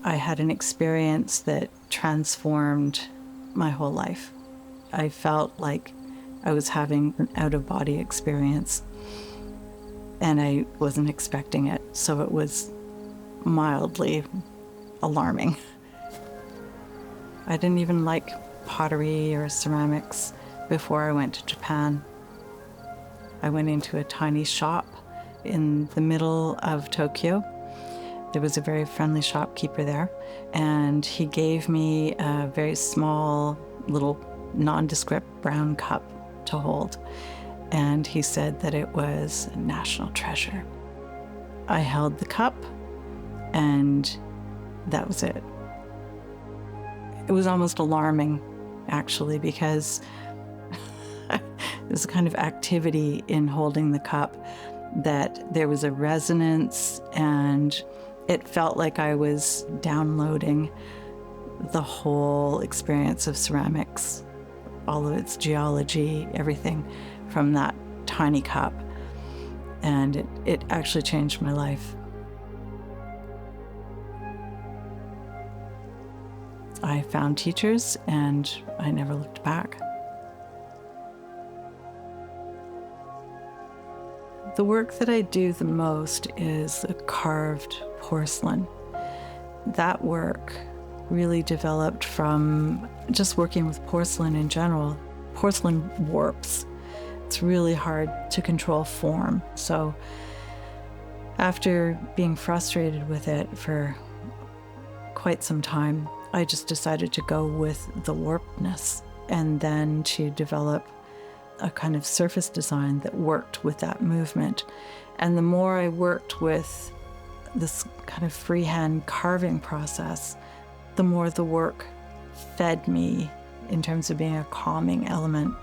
I had an experience that transformed my whole life. I felt like I was having an out-of-body experience, and I wasn't expecting it, so it was mildly alarming. I didn't even like pottery or ceramics before I went to Japan. I went into a tiny shop in the middle of Tokyo. There was a very friendly shopkeeper there, and he gave me a very small little nondescript brown cup to hold, and he said that it was a national treasure. I held the cup, and that was it. It was almost alarming, actually, because there's a kind of activity in holding the cup that there was a resonance, and it felt like I was downloading the whole experience of ceramics, all of its geology, everything from that tiny cup. And it actually changed my life. I found teachers and I never looked back. The work that I do the most is the carved porcelain. That work really developed from just working with porcelain in general. Porcelain warps. It's really hard to control form. So after being frustrated with it for quite some time, I just decided to go with the warpedness and then to develop a kind of surface design that worked with that movement. And the more I worked with this kind of freehand carving process, the more the work fed me in terms of being a calming element.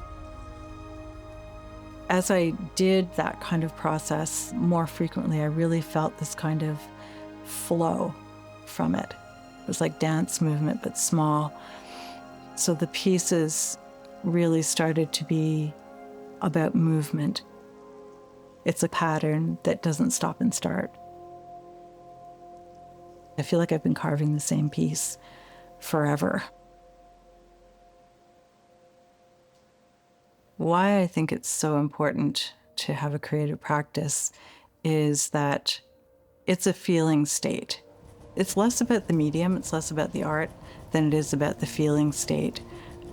As I did that kind of process more frequently, I really felt this kind of flow from it. It was like dance movement, but small. So the pieces really started to be about movement. It's a pattern that doesn't stop and start. I feel like I've been carving the same piece forever. Why I think it's so important to have a creative practice is that it's a feeling state. It's less about the medium, it's less about the art than it is about the feeling state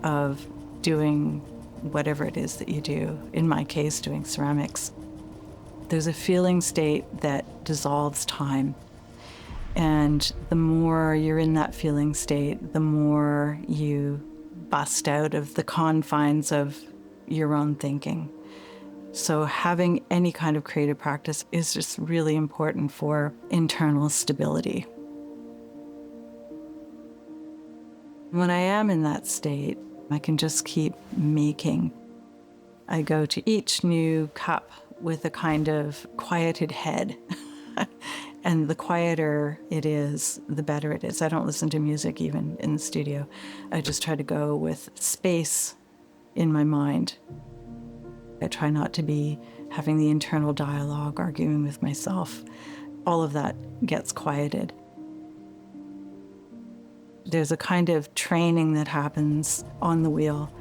of doing whatever it is that you do. In my case, doing ceramics. There's a feeling state that dissolves time. And the more you're in that feeling state, the more you bust out of the confines of your own thinking. So having any kind of creative practice is just really important for internal stability. When I am in that state, I can just keep making. I go to each new cup with a kind of quieted head. And the quieter it is, the better it is. I don't listen to music even in the studio. I just try to go with space in my mind. I try not to be having the internal dialogue, arguing with myself. All of that gets quieted. There's a kind of training that happens on the wheel.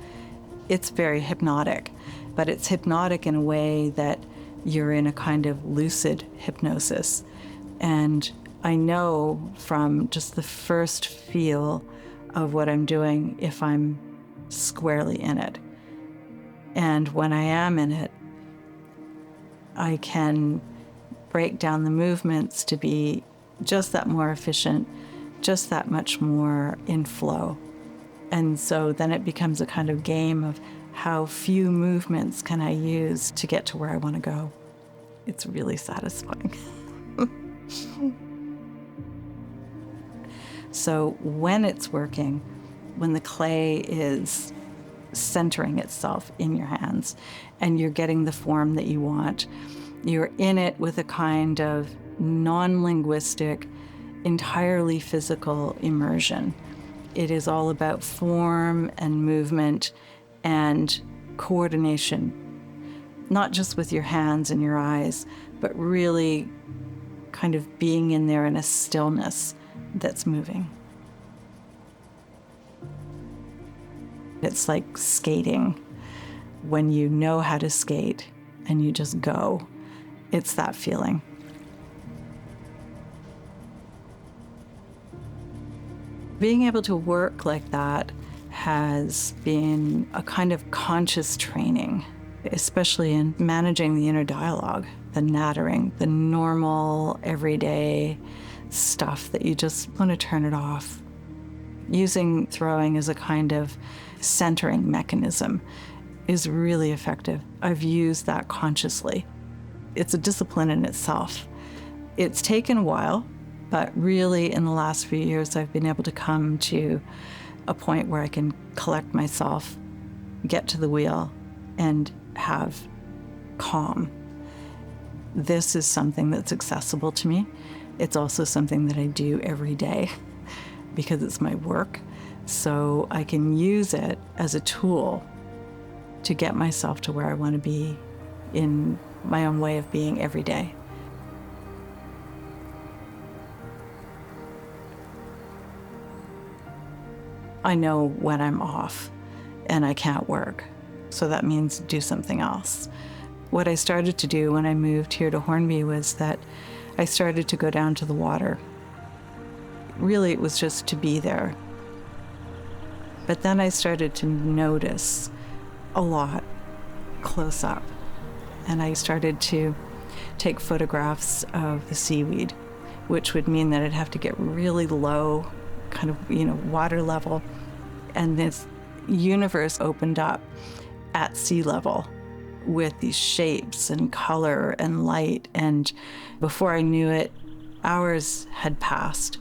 It's very hypnotic, but it's hypnotic in a way that you're in a kind of lucid hypnosis. And I know from just the first feel of what I'm doing if I'm squarely in it. And when I am in it, I can break down the movements to be just that more efficient, just that much more in flow. And so then it becomes a kind of game of how few movements can I use to get to where I want to go. It's really satisfying. So when it's working, when the clay is centering itself in your hands and you're getting the form that you want, you're in it with a kind of non-linguistic, entirely physical immersion. It is all about form and movement and coordination, not just with your hands and your eyes, but really kind of being in there in a stillness that's moving. It's like skating. When you know how to skate and you just go, it's that feeling. Being able to work like that has been a kind of conscious training, especially in managing the inner dialogue, the nattering, the normal, everyday stuff that you just want to turn it off. Using throwing as a kind of centering mechanism is really effective. I've used that consciously. It's a discipline in itself. It's taken a while, but really in the last few years, I've been able to come to a point where I can collect myself, get to the wheel, and have calm. This is something that's accessible to me. It's also something that I do every day because it's my work. So I can use it as a tool to get myself to where I want to be in my own way of being every day. I know when I'm off and I can't work, so that means do something else. What I started to do when I moved here to Hornby was that I started to go down to the water. Really, it was just to be there. But then I started to notice a lot close up, and I started to take photographs of the seaweed, which would mean that I'd have to get really low, kind of, water level. And this universe opened up at sea level with these shapes and color and light. And before I knew it, hours had passed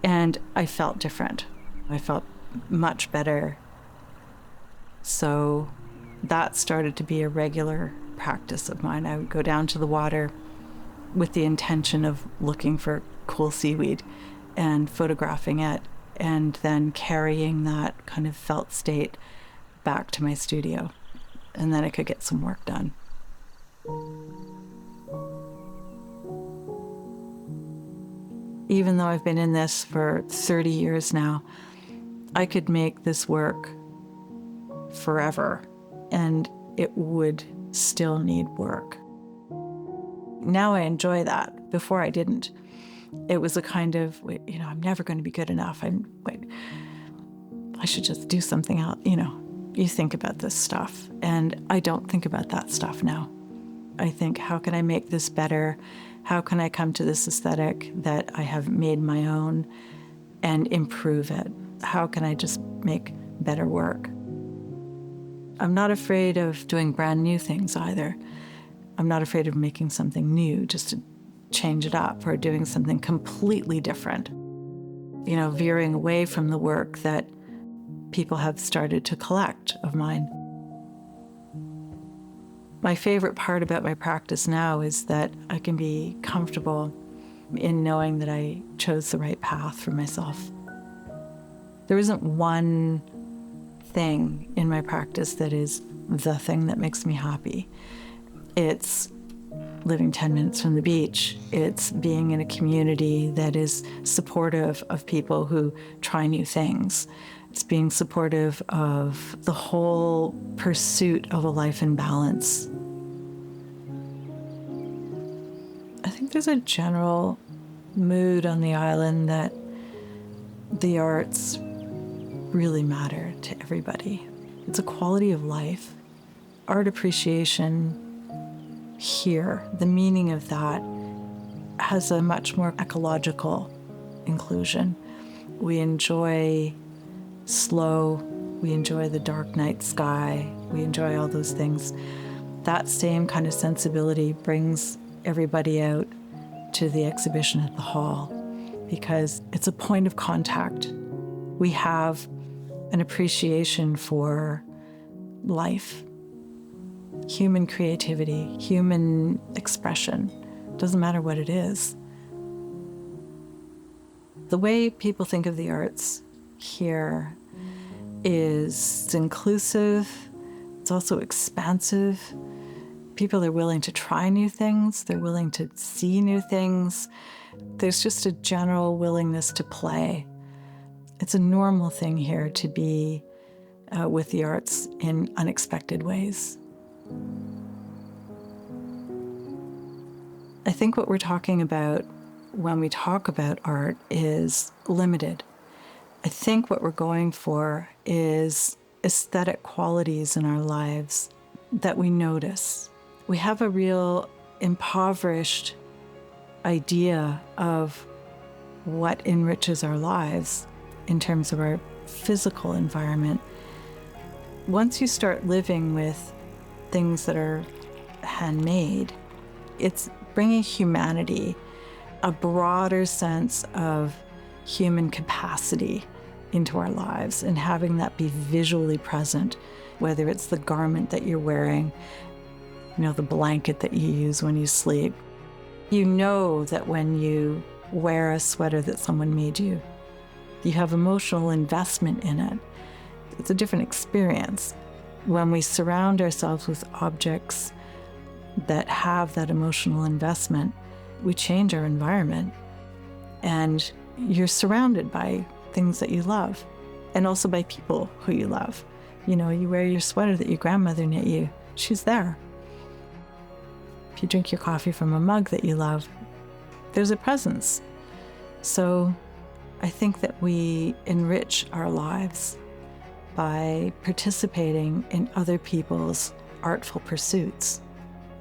and I felt different. I felt much better. So that started to be a regular practice of mine. I would go down to the water with the intention of looking for cool seaweed and photographing it, and then carrying that kind of felt state back to my studio. And then I could get some work done. Even though I've been in this for 30 years now, I could make this work forever, and it would still need work. Now I enjoy that. Before I didn't. It was a kind of, I'm never going to be good enough. I should just do something else. You think about this stuff, and I don't think about that stuff now. I think, how can I make this better? How can I come to this aesthetic that I have made my own and improve it? How can I just make better work? I'm not afraid of doing brand new things either. I'm not afraid of making something new just to change it up, or doing something completely different. Veering away from the work that people have started to collect of mine. My favorite part about my practice now is that I can be comfortable in knowing that I chose the right path for myself. There isn't one thing in my practice that is the thing that makes me happy. It's living 10 minutes from the beach. It's being in a community that is supportive of people who try new things. It's being supportive of the whole pursuit of a life in balance. I think there's a general mood on the island that the arts really matter to everybody. It's a quality of life. Art appreciation here, the meaning of that has a much more ecological inclusion. We enjoy slow, we enjoy the dark night sky, we enjoy all those things. That same kind of sensibility brings everybody out to the exhibition at the hall because it's a point of contact. We have an appreciation for life, human creativity, human expression. Doesn't matter what it is. The way people think of the arts here is inclusive. It's also expansive. People are willing to try new things. They're willing to see new things. There's just a general willingness to play. It's a normal thing here to be with the arts in unexpected ways. I think what we're talking about when we talk about art is limited. I think what we're going for is aesthetic qualities in our lives that we notice. We have a real impoverished idea of what enriches our lives in terms of our physical environment. Once you start living with things that are handmade, it's bringing humanity, a broader sense of human capacity into our lives, and having that be visually present, whether it's the garment that you're wearing, the blanket that you use when you sleep. You know that when you wear a sweater that someone made you, you have emotional investment in it. It's a different experience. When we surround ourselves with objects that have that emotional investment, we change our environment. And you're surrounded by things that you love, and also by people who you love. You wear your sweater that your grandmother knit you, she's there. If you drink your coffee from a mug that you love, there's a presence. So I think that we enrich our lives by participating in other people's artful pursuits.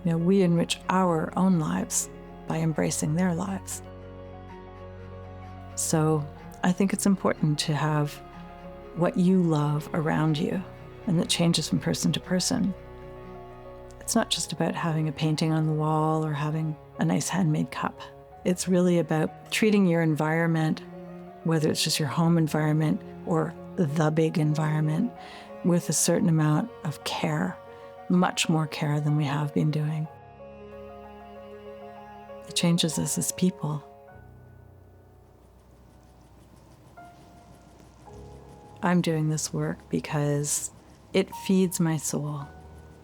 We enrich our own lives by embracing their lives. So I think it's important to have what you love around you, and that changes from person to person. It's not just about having a painting on the wall or having a nice handmade cup. It's really about treating your environment, whether it's just your home environment or the big environment, with a certain amount of care, much more care than we have been doing. It changes us as people. I'm doing this work because it feeds my soul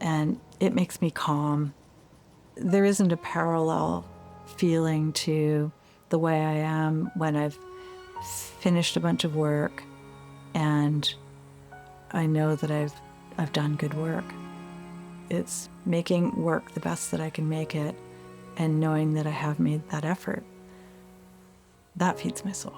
and it makes me calm. There isn't a parallel feeling to the way I am when I've finished a bunch of work and I know that I've done good work. It's making work the best that I can make it and knowing that I have made that effort. That feeds my soul.